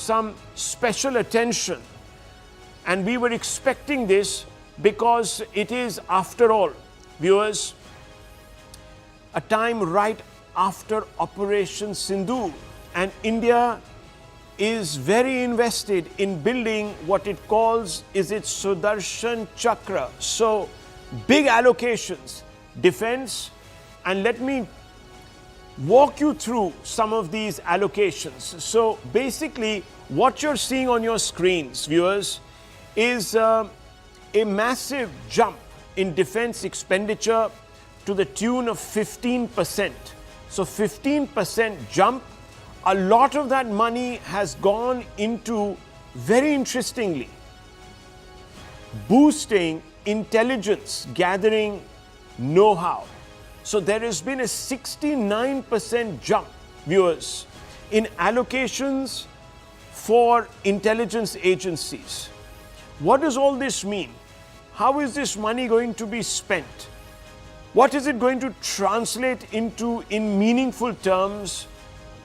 some special attention. And we were expecting this because it is, after all, viewers, a time right after Operation Sindoor. And India is very invested in building what it calls is its Sudarshan Chakra. So big allocations, defense, and let me walk you through some of these allocations. So basically what you're seeing on your screens, viewers, is a massive jump in defense expenditure to the tune of 15%. So 15% jump. A lot of that money has gone into, very interestingly, boosting intelligence gathering know-how. So there has been a 69% jump, viewers, in allocations for intelligence agencies. What does all this mean? How is this money going to be spent? What is it going to translate into in meaningful terms?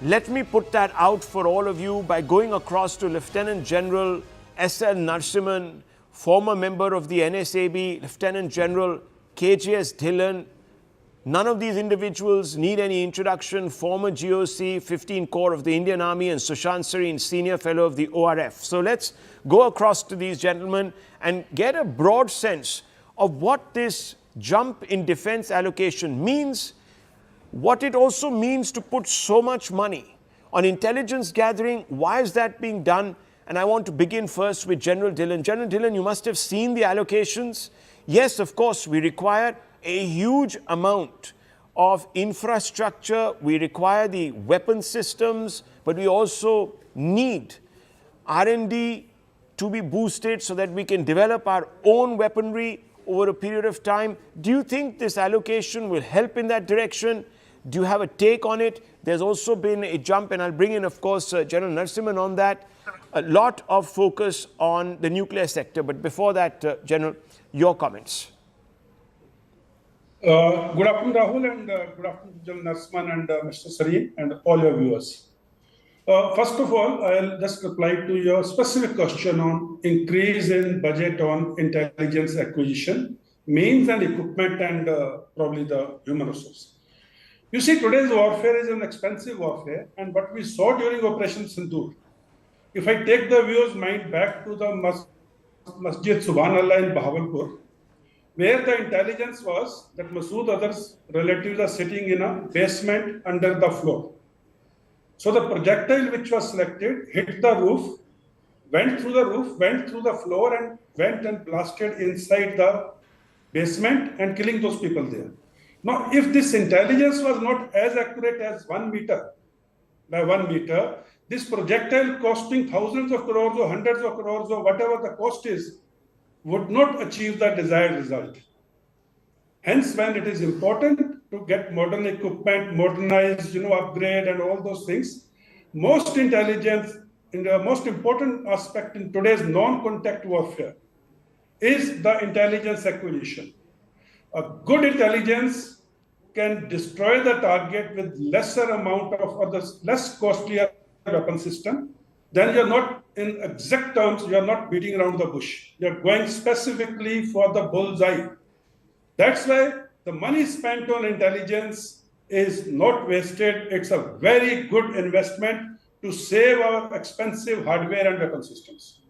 Let me put that out for all of you by going across to Lieutenant General S.L. Narasimhan, former member of the NSAB, Lieutenant General KJS Dhillon. None of these individuals need any introduction. Former GOC, 15 Corps of the Indian Army, and Sushant Sareen, Senior Fellow of the ORF. So let's go across to these gentlemen and get a broad sense of what this jump in defense allocation means, what it also means to put so much money on intelligence gathering. Why is that being done? And I want to begin first with General Dhillon. General Dhillon, you must have seen the allocations. Yes, of course, we require a huge amount of infrastructure. We require the weapon systems, but we also need R&D to be boosted so that we can develop our own weaponry over a period of time. Do you think this allocation will help in that direction? Do you have a take on it? There's also been a jump, and I'll bring in, of course, General Narasimhan on that. A lot of focus on the nuclear sector. But before that, General, your comments. Good afternoon, Rahul, and good afternoon, General Narasimhan and Mr. Sareen, and all your viewers. First of all, I'll just reply to your specific question on increase in budget on intelligence acquisition, means and equipment, and probably the human resource. You see, today's warfare is an expensive warfare, and what we saw during Operation Sindoor, if I take the viewers' mind back to the Masjid Subhanallah in Bahawalpur, where the intelligence was that Masood others relatives are sitting in a basement under the floor. So the projectile which was selected hit the roof, went through the roof, went through the floor, and went and blasted inside the basement and killing those people there. Now, if this intelligence was not as accurate as 1 meter by 1 meter, this projectile costing thousands of crores or hundreds of crores or whatever the cost is, would not achieve the desired result. Hence, when it is important to get modern equipment, modernize, upgrade and all those things, most intelligence, in the most important aspect in today's non-contact warfare is the intelligence acquisition. A good intelligence can destroy the target with lesser amount of, or the less costlier weapon system. Then you're not, in exact terms, you're not beating around the bush. You're going specifically for the bullseye. That's why the money spent on intelligence is not wasted. It's a very good investment to save our expensive hardware and weapon systems.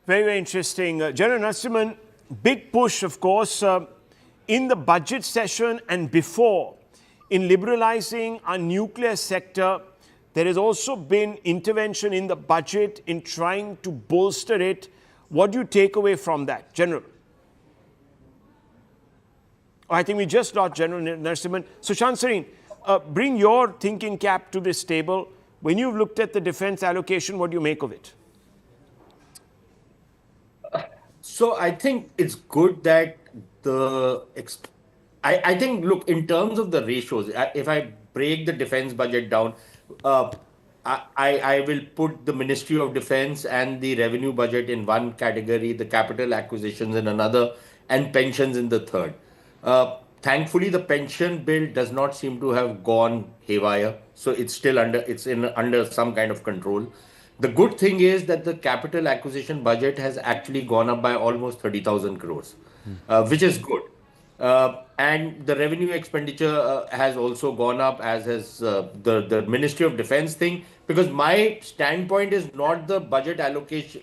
Very, very interesting. General Narasimhan, big push, of course, in the budget session and before, in liberalizing our nuclear sector. There has also been intervention in the budget in trying to bolster it. What do you take away from that, General? I think we just lost General Narasimhan. Sushant Sareen, bring your thinking cap to this table. When you've looked at the defense allocation, what do you make of it? So I think it's good that I think, look, in terms of the ratios, if I break the defense budget down, I will put the Ministry of Defense and the revenue budget in one category, the capital acquisitions in another, and pensions in the third. Thankfully, the pension bill does not seem to have gone haywire, so it's still under some kind of control. The good thing is that the capital acquisition budget has actually gone up by almost 30,000 crores, which is good. And the revenue expenditure has also gone up, as has the Ministry of Defense thing, because my standpoint is not the budget allocation,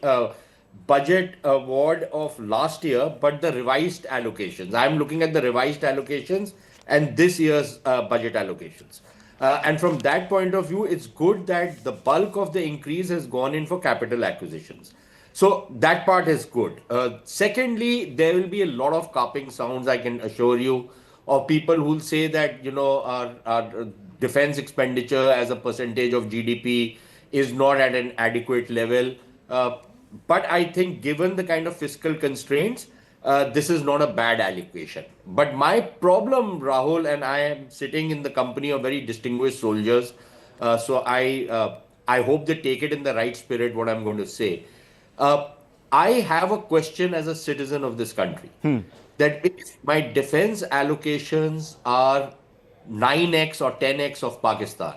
budget award of last year, but the revised allocations. I'm looking at the revised allocations and this year's budget allocations. And from that point of view, it's good that the bulk of the increase has gone in for capital acquisitions. So that part is good. Secondly, there will be a lot of carping sounds, I can assure you, of people who will say that, our defense expenditure as a percentage of GDP is not at an adequate level. But I think given the kind of fiscal constraints, this is not a bad allocation. But my problem, Rahul, and I am sitting in the company of very distinguished soldiers, so I hope they take it in the right spirit, what I'm going to say. I have a question as a citizen of this country that if my defense allocations are 9x or 10x of Pakistan,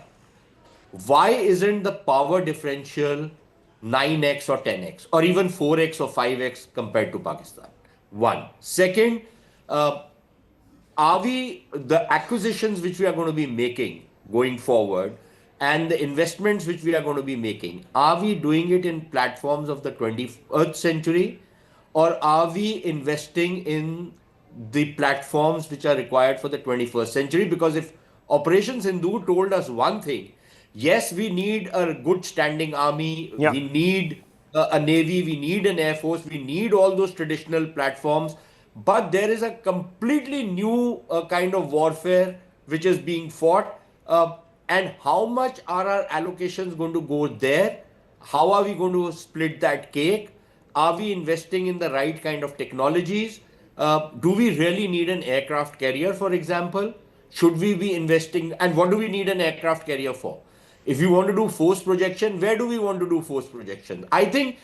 why isn't the power differential 9x or 10x or even 4x or 5x compared to Pakistan? One. Second, are we, the acquisitions which we are going to be making going forward and the investments which we are going to be making, are we doing it in platforms of the 21st century, or are we investing in the platforms which are required for the 21st century? Because if Operation Sindhu told us one thing, yes, we need a good standing army, Yeah. we need a navy, we need an air force, we need all those traditional platforms, but there is a completely new kind of warfare which is being fought. And how much are our allocations going to go there? How are we going to split that cake? Are we investing in the right kind of technologies? Do we really need an aircraft carrier, for example? Should we be investing? And what do we need an aircraft carrier for? If you want to do force projection, where do we want to do force projection? I think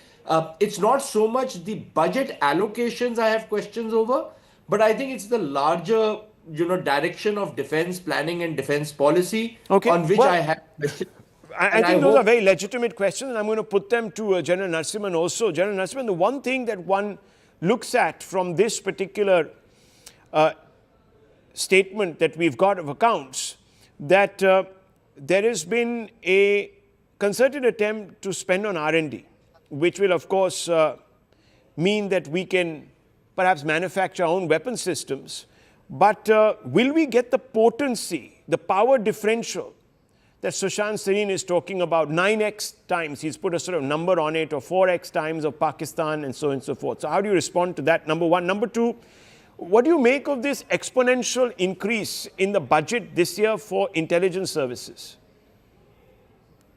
it's not so much the budget allocations I have questions over, but I think it's the larger, direction of defense planning and defense policy on which I have questions. I think those are very legitimate questions, and I'm going to put them to General Narasimhan also. General Narasimhan, the one thing that one looks at from this particular statement that we've got of accounts, that there has been a concerted attempt to spend on R&D, which will, of course, mean that we can perhaps manufacture our own weapon systems. But will we get the potency, the power differential that Sushant Sareen is talking about, 9x times, he's put a sort of number on it, or 4x times of Pakistan, and so on and so forth. So how do you respond to that, number one? Number two, what do you make of this exponential increase in the budget this year for intelligence services?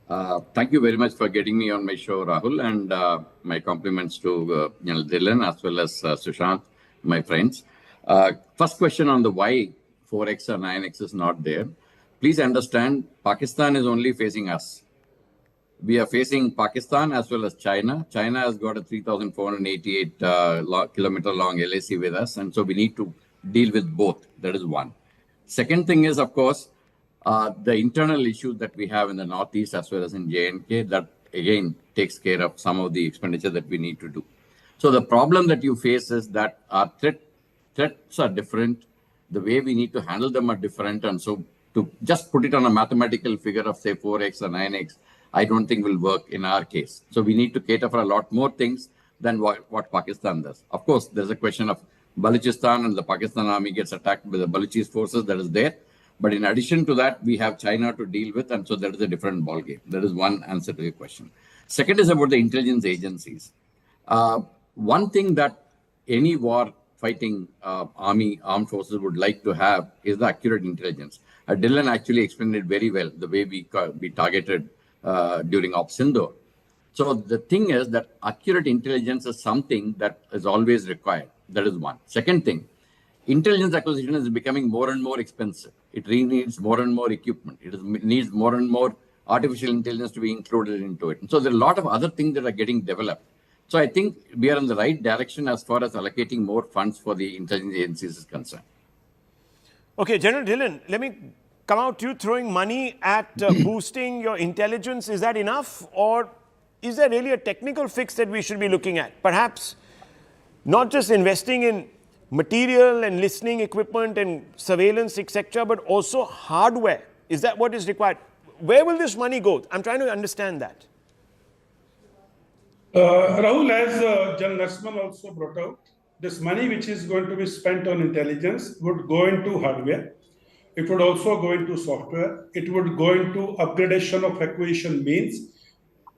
Thank you very much for getting me on my show, Rahul, and my compliments to Dylan as well as Sushant, my friends. First question on the why 4x or 9x is not there. Please understand, Pakistan is only facing us. We are facing Pakistan as well as China. China has got a 3,488 kilometer long LAC with us, and so we need to deal with both. That is one. Second thing is, of course, the internal issues that we have in the Northeast as well as in J&K, that again takes care of some of the expenditure that we need to do. So the problem that you face is that our threats are different. The way we need to handle them are different. And so to just put it on a mathematical figure of say 4x or 9x, I don't think will work in our case. So we need to cater for a lot more things than what Pakistan does. Of course, there's a question of Balochistan, and the Pakistan army gets attacked by the Balochis forces, that is there. But in addition to that, we have China to deal with, and so that is a different ballgame. That is one answer to your question. Second is about the intelligence agencies. One thing that any war fighting armed forces would like to have is the accurate intelligence. Dylan actually explained it very well, the way we targeted during Oppn Sindhu. So the thing is that accurate intelligence is something that is always required. That is one. Second thing, intelligence acquisition is becoming more and more expensive. It really needs more and more equipment. It needs more and more artificial intelligence to be included into it. And so there are a lot of other things that are getting developed. So I think we are in the right direction as far as allocating more funds for the intelligence agencies is concerned. Okay, General Dhillon, let me come out to you throwing money at boosting your intelligence. Is that enough, or is there really a technical fix that we should be looking at? Perhaps not just investing in material and listening equipment and surveillance, etc., but also hardware. Is that what is required? Where will this money go? I'm trying to understand that. Rahul, as Jan Narsman also brought out, this money which is going to be spent on intelligence would go into hardware. It would also go into software. It would go into upgradation of acquisition means,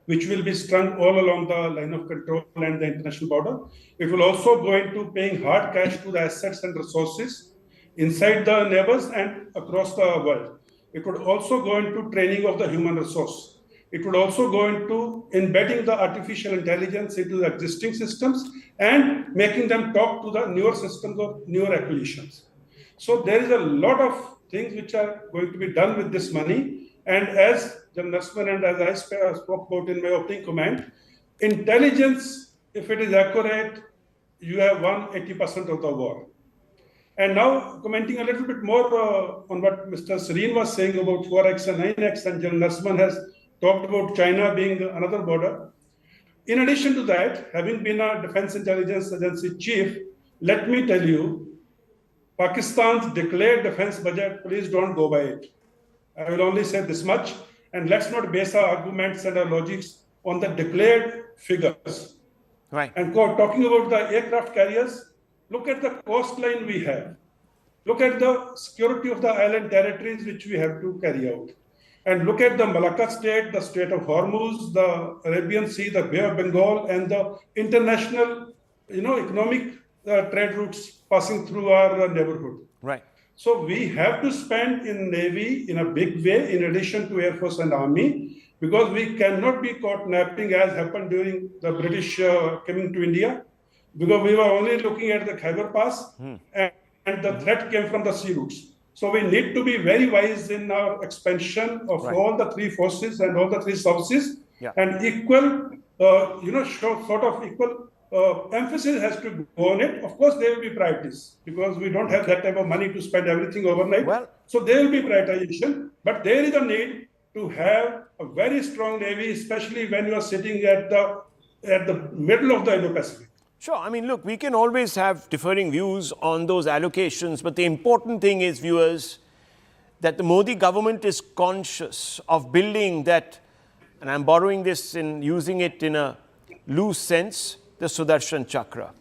which will be strung all along the line of control and the international border. It will also go into paying hard cash to the assets and resources inside the neighbors and across the world. It would also go into training of the human resource. It would also go into embedding the artificial intelligence into the existing systems and making them talk to the newer systems or newer acquisitions. So there is a lot of things which are going to be done with this money. And as Jan Narsman and as I spoke about in my opening comment, intelligence, if it is accurate, you have won 80% of the war. And now commenting a little bit more on what Mr. Serene was saying about 4x and 9x, and Jan Narsman has talked about China being another border. In addition to that, having been a Defense Intelligence Agency chief, let me tell you, Pakistan's declared defense budget, please don't go by it. I will only say this much, and let's not base our arguments and our logics on the declared figures. Right. And talking about the aircraft carriers, look at the coastline we have. Look at the security of the island territories which we have to carry out. And look at the Malacca State, the Strait of Hormuz, the Arabian Sea, the Bay of Bengal, and the international, economic trade routes passing through our neighborhood. Right. So we have to spend in Navy in a big way, in addition to Air Force and Army, because we cannot be caught napping as happened during the British coming to India, because we were only looking at the Khyber Pass and the threat came from the sea routes. So we need to be very wise in our expansion of all the three forces and all the three services, and equal, sort of equal emphasis has to go on it. Of course, there will be priorities because we don't have that type of money to spend everything overnight. Well, so there will be prioritization, but there is a need to have a very strong Navy, especially when you are sitting at the middle of the Indo-Pacific. Sure. I mean, look, we can always have differing views on those allocations, but the important thing is, viewers, that the Modi government is conscious of building that, and I'm borrowing this and using it in a loose sense, the Sudarshan Chakra.